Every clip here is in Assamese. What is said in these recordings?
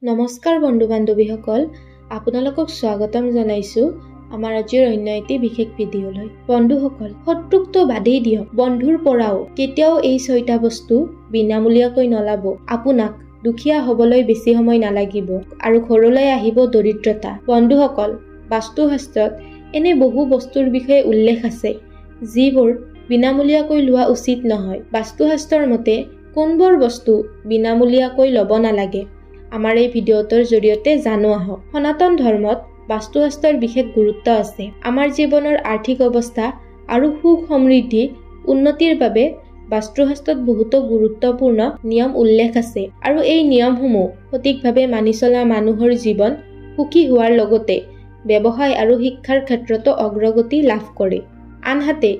নমস্কাৰ বন্ধু বান্ধৱীসকল, আপোনালোকক স্বাগতম জনাইছো আমাৰ আজিৰ অন্য এটি বিশেষ ভিডিঅ'লৈ। বন্ধুসকল, শত্ৰুকটো বাদেই দিয়ক, বন্ধুৰ পৰাও কেতিয়াও এই 6টা বস্তু বিনামূলীয়াকৈ নলাব। আপোনাক দুখীয়া হ'বলৈ বেছি সময় নালাগিব আৰু ঘৰলৈ আহিব দৰিদ্ৰতা। বন্ধুসকল, বাস্তুশাস্ত্ৰত এনে বহু বস্তুৰ বিষয়ে উল্লেখ আছে যিবোৰ বিনামূলীয়াকৈ লোৱা উচিত নহয়। বাস্তুশাস্ত্ৰৰ মতে কোনবোৰ বস্তু বিনামূলীয়াকৈ ল'ব নালাগে আমাৰ এই ভিডিঅ'টোৰ জৰিয়তে জানো আহক। সনাতন ধৰ্মত বাস্তুশাস্ত্ৰৰ বিশেষ গুৰুত্ব আছে। আমাৰ জীৱনৰ আৰ্থিক অৱস্থা আৰু সুখ সমৃদ্ধি উন্নতিৰ বাবে বাস্তুশাস্ত্ৰত বহুতো গুৰুত্বপূৰ্ণ নিয়ম উল্লেখ আছে আৰু এই নিয়মসমূহ সঠিকভাৱে মানি চলা মানুহৰ জীৱন সুখী হোৱাৰ লগতে ব্যৱসায় আৰু শিক্ষাৰ ক্ষেত্ৰতো অগ্ৰগতি লাভ কৰে। আনহাতে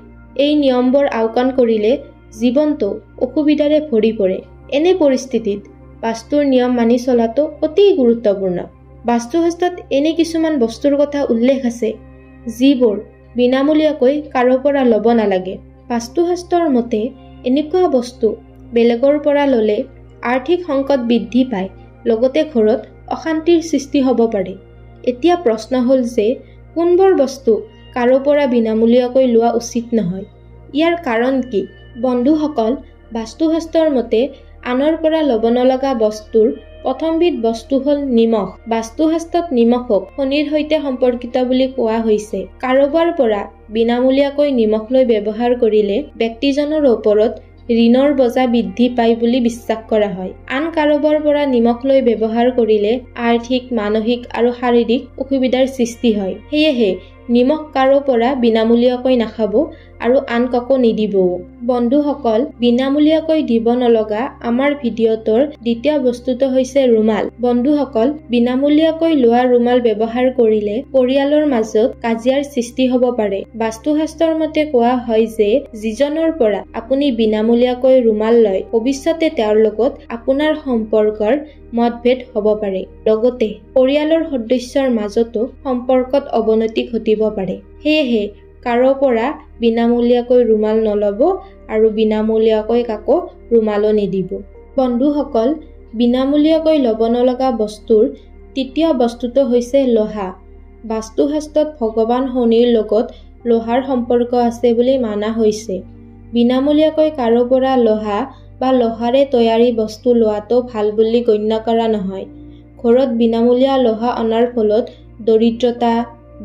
এই নিয়মবোৰ আওকাণ কৰিলে জীৱনটো অসুবিধাৰে ভৰি পৰে। এনে পৰিস্থিতিত বাস্তুৰ নিয়ম মানি চলাটো অতি গুৰুত্বপূৰ্ণ। বাস্তুশাস্ত্ৰত এনে কিছুমান বস্তুৰ কথা উল্লেখ আছে যিবোৰ বিনামূলীয়াকৈ কাৰো পৰা ল'ব নালাগে। বাস্তুশাস্ত্ৰৰ মতে এনেকুৱা বস্তু বেলেগৰ পৰা ল'লে আৰ্থিক সংকট বৃদ্ধি পায়, লগতে ঘৰত অশান্তিৰ সৃষ্টি হ'ব পাৰে। এতিয়া প্ৰশ্ন হ'ল যে কোনবোৰ বস্তু কাৰো পৰা বিনামূলীয়াকৈ লোৱা উচিত নহয়। ইয়াৰ কাৰণ কি? বন্ধুসকল, বাস্তুশাস্ত্ৰৰ মতে আনৰ পৰা ল'ব নলগা বস্তুৰ প্ৰথমবিধ বস্তু হ'ল নিমখ। বাস্তুশাস্ত্ৰত নিমখক শনিৰ সৈতে সম্পৰ্কিত বুলি কোৱা হৈছে। কাৰোবাৰ পৰা বিনামূলীয়াকৈ নিমখ লৈ ব্যৱহাৰ কৰিলে ব্যক্তিজনৰ ওপৰত ঋণৰ বোজা বৃদ্ধি পায় বুলি বিশ্বাস কৰা হয়। আন কাৰোবাৰ পৰা নিমখ লৈ ব্যৱহাৰ কৰিলে আৰ্থিক, মানসিক আৰু শাৰীৰিক অসুবিধাৰ সৃষ্টি হয়। সেয়েহে নিমখ কাৰো পৰা বিনামূলীয়াকৈ নাখাব আৰু আন কাকো নিদিবও। বন্ধুসকল, বিনামূলীয়াকৈ দিব নলগা আমাৰ ভিডিঅ'টোৰ দ্বিতীয় বস্তুটো হৈছে ৰুমাল। বন্ধুসকল, বিনামূলীয়াকৈ লোৱা ৰুমাল ব্যৱহাৰ কৰিলে পৰিয়ালৰ মাজত কাজিয়াৰ সৃষ্টি হ'ব পাৰে। বাস্তুশাস্ত্ৰৰ মতে কোৱা হয় যে যিজনৰ পৰা আপুনি বিনামূলীয়াকৈ ৰুমাল লয় ভৱিষ্যতে তেওঁৰ লগত আপোনাৰ সম্পৰ্কৰ মতভেদ হ'ব পাৰে। লগতে পৰিয়ালৰ সদস্যৰ মাজতো সম্পৰ্কত অৱনতি ঘটিব পাৰে। সেয়েহে কাৰো পৰা বিনামূলীয়াকৈ ৰুমাল নল'ব আৰু বিনামূলীয়াকৈ কাকো ৰুমালো নিদিব। বন্ধুসকল, বিনামূলীয়াকৈ ল'ব নলগা বস্তুৰ তৃতীয় বস্তুটো হৈছে লোহা। বাস্তুশাস্ত্ৰত ভগৱান শনিৰ লগত লোহাৰ সম্পৰ্ক আছে বুলি মানা হৈছে। বিনামূলীয়াকৈ কাৰো পৰা লোহা বা লোহাৰে তৈয়াৰী বস্তু লোৱাটো ভাল বুলি গণ্য কৰা নহয়। ঘৰত বিনামূলীয়া লোহা অনাৰ ফলত দৰিদ্ৰতা,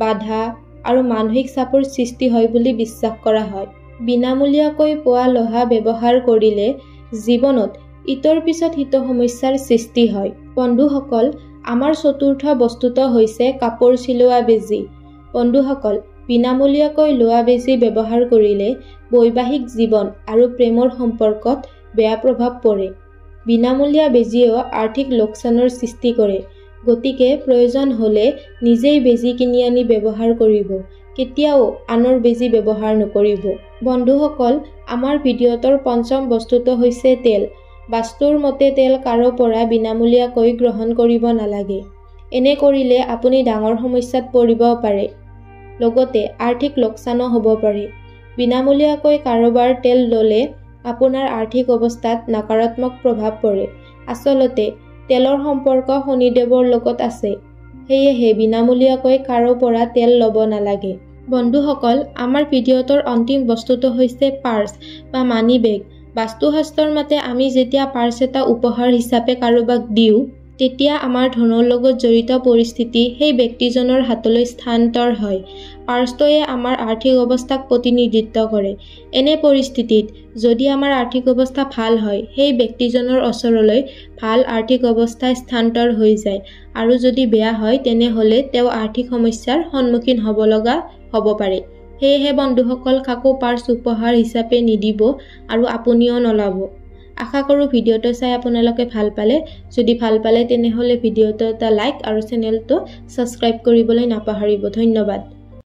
বাধা আৰু মানসিক চাপৰ সৃষ্টি হয় বুলি বিশ্বাস কৰা হয়। বিনামূলীয়াকৈ পোৱা লোহা ব্যৱহাৰ কৰিলে জীৱনত ইটোৰ পিছত সিটো সমস্যাৰ সৃষ্টি হয়। বন্ধুসকল, আমাৰ চতুৰ্থ বস্তুটো হৈছে কাপোৰ চিলোৱা বেজী। বন্ধুসকল, বিনামূলীয়াকৈ লোৱা বেজী ব্যৱহাৰ কৰিলে বৈবাহিক জীৱন আৰু প্ৰেমৰ সম্পৰ্কত বেয়া প্ৰভাৱ পৰে। বিনামূলীয়া বেজীয়েও আৰ্থিক লোকচানৰ সৃষ্টি কৰে। গতিকে প্ৰয়োজন হ'লে নিজেই বেজী কিনি আনি ব্যৱহাৰ কৰিব। কেতিয়াও আনৰ বেজী ব্যৱহাৰ নকৰিব। বন্ধুসকল, আমাৰ ভিডিঅ'টোৰ পঞ্চম বস্তুটো হৈছে তেল। বাস্তুৰ মতে তেল কাৰো পৰা বিনামূলীয়াকৈ গ্ৰহণ কৰিব নালাগে। এনে কৰিলে আপুনি ডাঙৰ সমস্যাত পৰিব পাৰে, লগতে আৰ্থিক লোকচানো হ'ব পাৰে। বিনামূলীয়াকৈ কাৰোবাৰ তেল ল'লে আপোনাৰ আৰ্থিক অৱস্থাত নকাৰাত্মক প্ৰভাৱ পৰে। আচলতে তেলৰ সম্পৰ্ক শনিদেৱৰ লগত আছে। সেয়েহে বিনামূলীয়াকৈ কাৰো পৰা তেল ল'ব নালাগে। বন্ধুসকল, আমাৰ ভিডিঅ'টোৰ অন্তিম বস্তুটো হৈছে পাৰ্চ বা মানি বেগ। বাস্তুশাস্ত্ৰৰ মতে আমি যেতিয়া পাৰ্চ এটা উপহাৰ হিচাপে কাৰোবাক দিওঁ তেতিয়া আমাৰ ধনৰ লগত জড়িত পৰিস্থিতি সেই ব্যক্তিজনৰ হাতলৈ স্থানান্তৰ হয়। পাৰ্চটোৱে আমাৰ আৰ্থিক অৱস্থাক প্ৰতিনিধিত্ব কৰে। এনে পৰিস্থিতিত যদি আমাৰ আৰ্থিক অৱস্থা ভাল হয় সেই ব্যক্তিজনৰ ওচৰলৈ ভাল আৰ্থিক অৱস্থা স্থানান্তৰ হৈ যায়, আৰু যদি বেয়া হয় তেনেহ'লে তেওঁ আৰ্থিক সমস্যাৰ সন্মুখীন হ'ব লগা হ'ব পাৰে। সেয়েহে বন্ধুসকল, কাকো পাৰ্চ উপহাৰ হিচাপে নিদিব আৰু আপুনিও নল'ব। আশা কৰোঁ ভিডিঅ'টো চাই আপোনালোকে ভাল পালে। যদি ভাল পালে তেনেহ'লে ভিডিঅ'টো এটা লাইক আৰু চেনেলটো ছাবস্ক্ৰাইব কৰিবলৈ নাপাহৰিব। ধন্যবাদ।